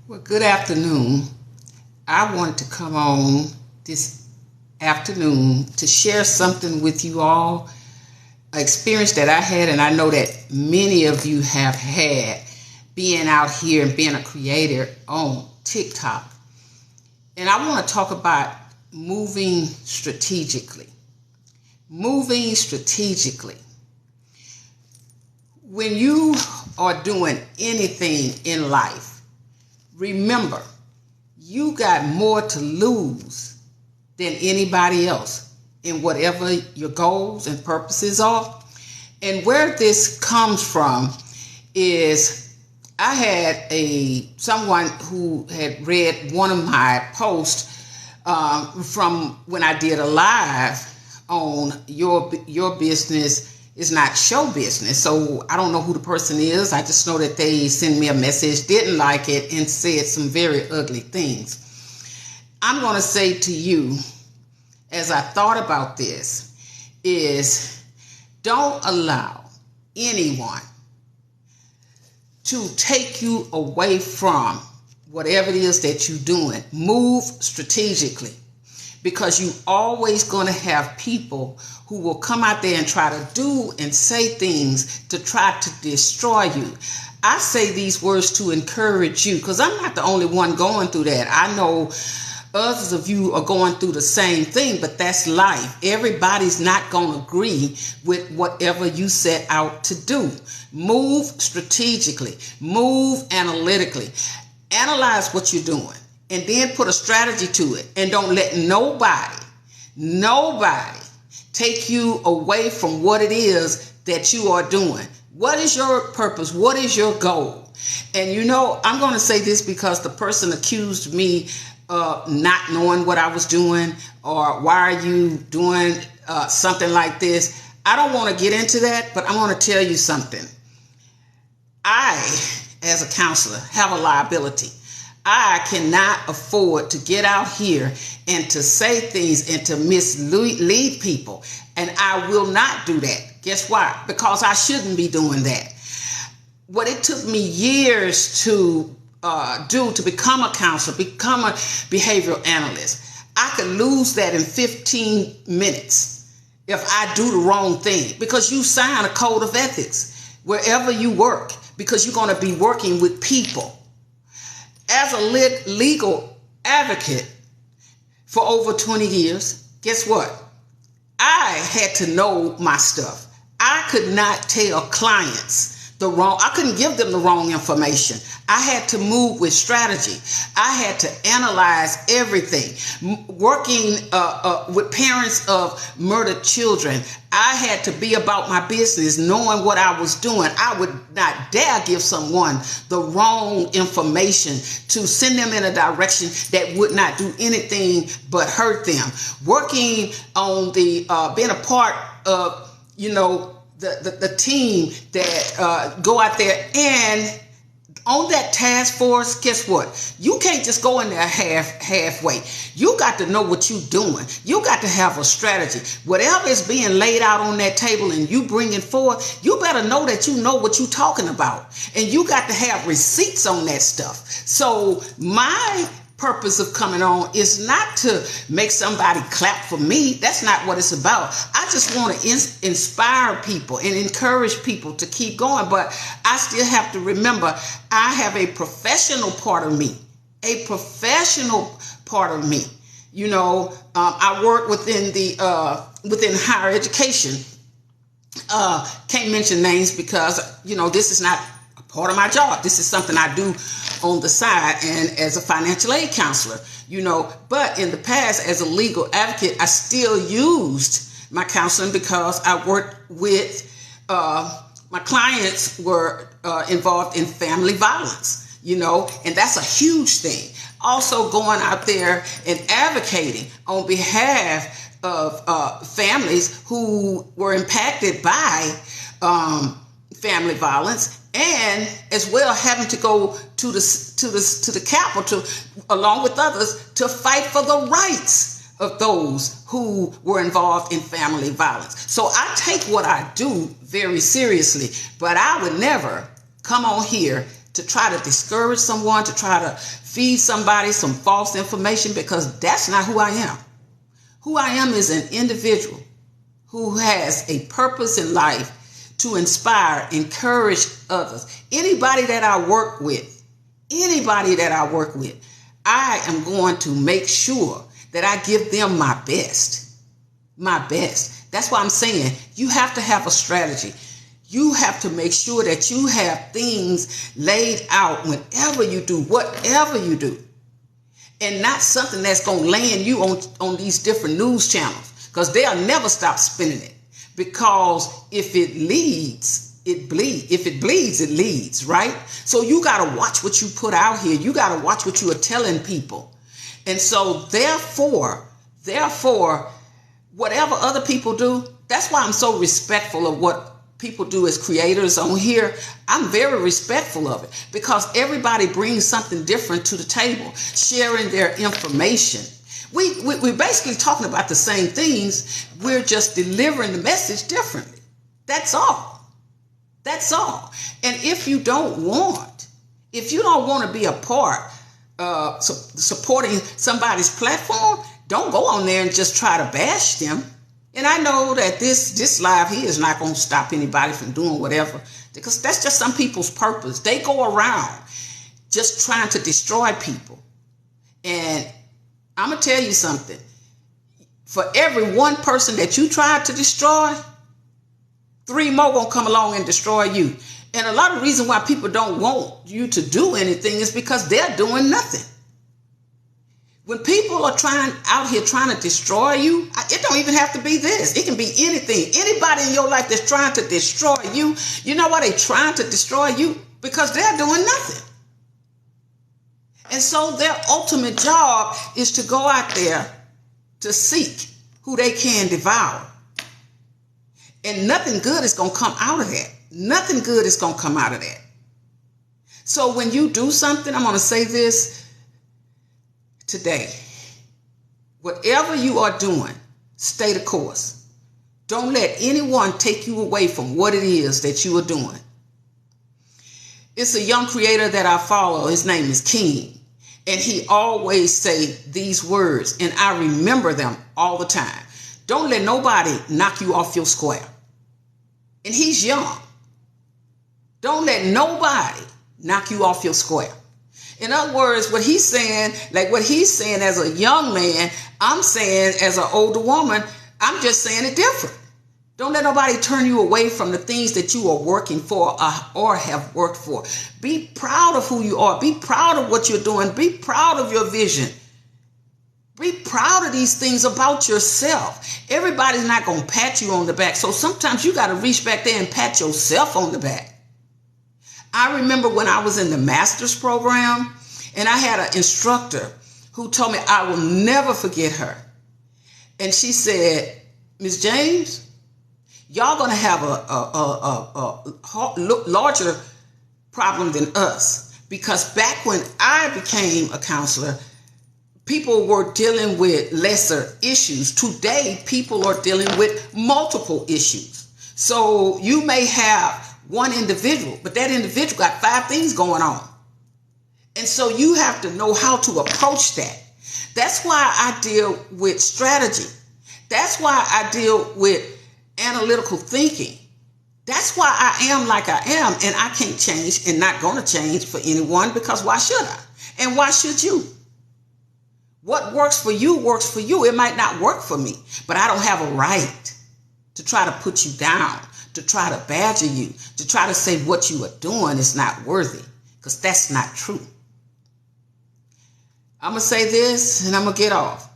Well, good afternoon. I wanted to come on this afternoon to share something with you all, an experience that I had, and I know that many of you have had being out here and being a creator on TikTok. And I want to talk about moving strategically. Moving strategically. When you are doing anything in life, remember, you got more to lose than anybody else in whatever your goals and purposes are. And where this comes from is I had someone who had read one of my posts from when I did a live on your business is not show business. So I don't know who the person is. I just know that they sent me a message, didn't like it, and said some very ugly things. I'm going to say to you, as I thought about this, is don't allow anyone to take you away from whatever it is that you're doing. Move strategically, because you always going to have people who will come out there and try to do and say things to try to destroy you. I say these words to encourage you, because I'm not the only one going through that. I know others of you are going through the same thing, but that's life. Everybody's not going to agree with whatever you set out to do. Move strategically. Move analytically. Analyze what you're doing, and then put a strategy to it. And don't let nobody take you away from what it is that you are doing. What is your purpose? What is your goal? And I'm going to say this because the person accused me of not knowing what I was doing, or why are you doing something like this? I don't want to get into that, but I want to tell you something. I, as a counselor, have a liability. I cannot afford to get out here and to say things and to mislead people. And I will not do that. Guess why? Because I shouldn't be doing that. What it took me years to do to become a counselor, become a behavioral analyst, I could lose that in 15 minutes if I do the wrong thing. Because you sign a code of ethics wherever you work, because you're going to be working with people. As a legal advocate for over 20 years, guess what? I had to know my stuff. I could not tell clients I couldn't give them the wrong information. I had to move with strategy. I had to analyze everything. Working with parents of murdered children, I had to be about my business, knowing what I was doing. I would not dare give someone the wrong information to send them in a direction that would not do anything but hurt them. Working on being a part of, the team that go out there and on that task force, guess what? You can't just go in there halfway. You got to know what you're doing. You got to have a strategy. Whatever is being laid out on that table and you bring it forward, you better know that you know what you're talking about. And you got to have receipts on that stuff. So my purpose of coming on is not to make somebody clap for me. That's not what it's about. I just want to inspire people and encourage people to keep going. But I still have to remember, I have a professional part of me. I work within higher education. Can't mention names because, this is not a part of my job. This is something I do on the side and as a financial aid counselor, but in the past as a legal advocate, I still used my counseling because I worked with, my clients were involved in family violence, and that's a huge thing. Also going out there and advocating on behalf of families who were impacted by family violence, and as well having to go to the Capitol along with others to fight for the rights of those who were involved in family violence. So I take what I do very seriously, but I would never come on here to try to discourage someone, to try to feed somebody some false information, because that's not who I am. Who I am is an individual who has a purpose in life to inspire, encourage others. Anybody that I work with, I am going to make sure that I give them my best. My best. That's why I'm saying you have to have a strategy. You have to make sure that you have things laid out whenever you do, whatever you do. And not something that's going to land you on these different news channels, because they'll never stop spinning it. Because if it leads, it bleeds. If it bleeds, it leads, right? So you got to watch what you put out here. You got to watch what you are telling people. And so therefore, whatever other people do, that's why I'm so respectful of what people do as creators on here. I'm very respectful of it, because everybody brings something different to the table, sharing their information. We're basically talking about the same things. We're just delivering the message differently. That's all. That's all. And if you don't want to be a part supporting somebody's platform, don't go on there and just try to bash them. And I know that this live here is not going to stop anybody from doing whatever, because that's just some people's purpose. They go around just trying to destroy people. And I'm going to tell you something. For every one person that you try to destroy, 3 more going to come along and destroy you. And a lot of the reason why people don't want you to do anything is because they're doing nothing. When people are out here trying to destroy you, it don't even have to be this. It can be anything. Anybody in your life that's trying to destroy you, you know why they're trying to destroy you? Because they're doing nothing. And so their ultimate job is to go out there to seek who they can devour. And nothing good is going to come out of that. Nothing good is going to come out of that. So when you do something, I'm going to say this today. Whatever you are doing, stay the course. Don't let anyone take you away from what it is that you are doing. It's a young creator that I follow. His name is King. And he always say these words, and I remember them all the time. Don't let nobody knock you off your square. And he's young. Don't let nobody knock you off your square. In other words, what he's saying as a young man, I'm saying as an older woman, I'm just saying it different. Don't let nobody turn you away from the things that you are working for or have worked for. Be proud of who you are. Be proud of what you're doing. Be proud of your vision. Be proud of these things about yourself. Everybody's not going to pat you on the back. So sometimes you got to reach back there and pat yourself on the back. I remember when I was in the master's program, and I had an instructor who told me, I will never forget her. And she said, Ms. James, y'all going to have a larger problem than us, because back when I became a counselor, people were dealing with lesser issues. Today, people are dealing with multiple issues. So you may have one individual, but that individual got 5 things going on. And so you have to know how to approach that. That's why I deal with strategy. That's why I deal with analytical thinking. That's why I am like I am, and I can't change and not going to change for anyone, because why should I? And why should you? What works for you works for you. It might not work for me, but I don't have a right to try to put you down, to try to badger you, to try to say what you are doing is not worthy, because that's not true. I'm going to say this and I'm going to get off.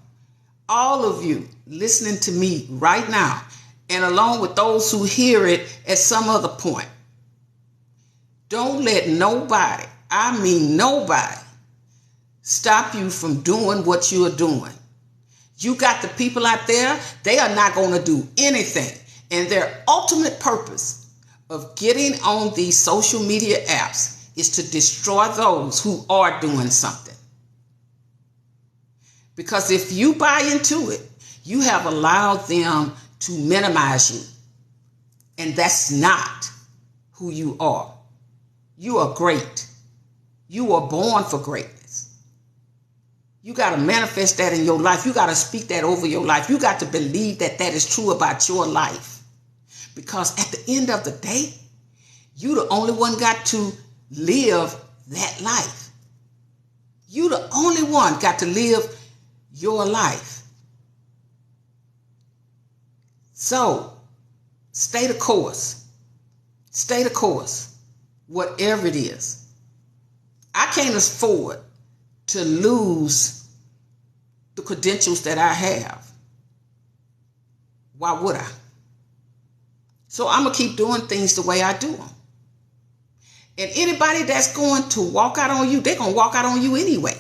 All of you listening to me right now, and along with those who hear it at some other point, don't let nobody, I mean nobody, stop you from doing what you are doing. You got the people out there, they are not going to do anything. And their ultimate purpose of getting on these social media apps is to destroy those who are doing something. Because if you buy into it, you have allowed them to minimize you. And that's not who you are. You are great. You were born for greatness. You got to manifest that in your life. You got to speak that over your life. You got to believe that that is true about your life. Because at the end of the day, you the only one got to live that life. You the only one got to live your life. So, stay the course. Stay the course. Whatever it is. I can't afford to lose the credentials that I have. Why would I? So I'm going to keep doing things the way I do them. And anybody that's going to walk out on you, they're going to walk out on you anyway.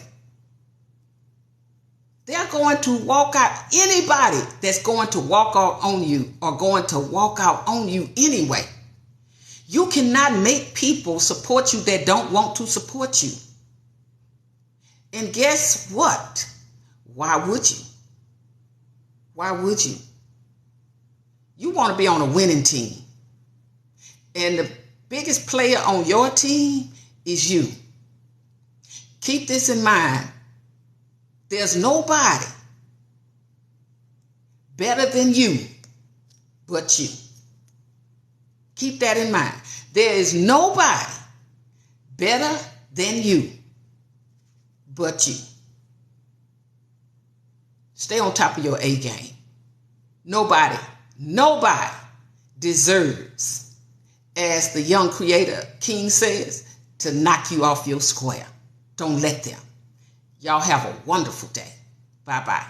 They're going to walk out. Anybody that's going to walk out on you are going to walk out on you anyway. You cannot make people support you that don't want to support you. And guess what? Why would you? Why would you? You want to be on a winning team. And the biggest player on your team is you. Keep this in mind. There's nobody better than you but you. Keep that in mind. There is nobody better than you but you. Stay on top of your A game. Nobody deserves, as the young creator King says, to knock you off your square. Don't let them. Y'all have a wonderful day. Bye-bye.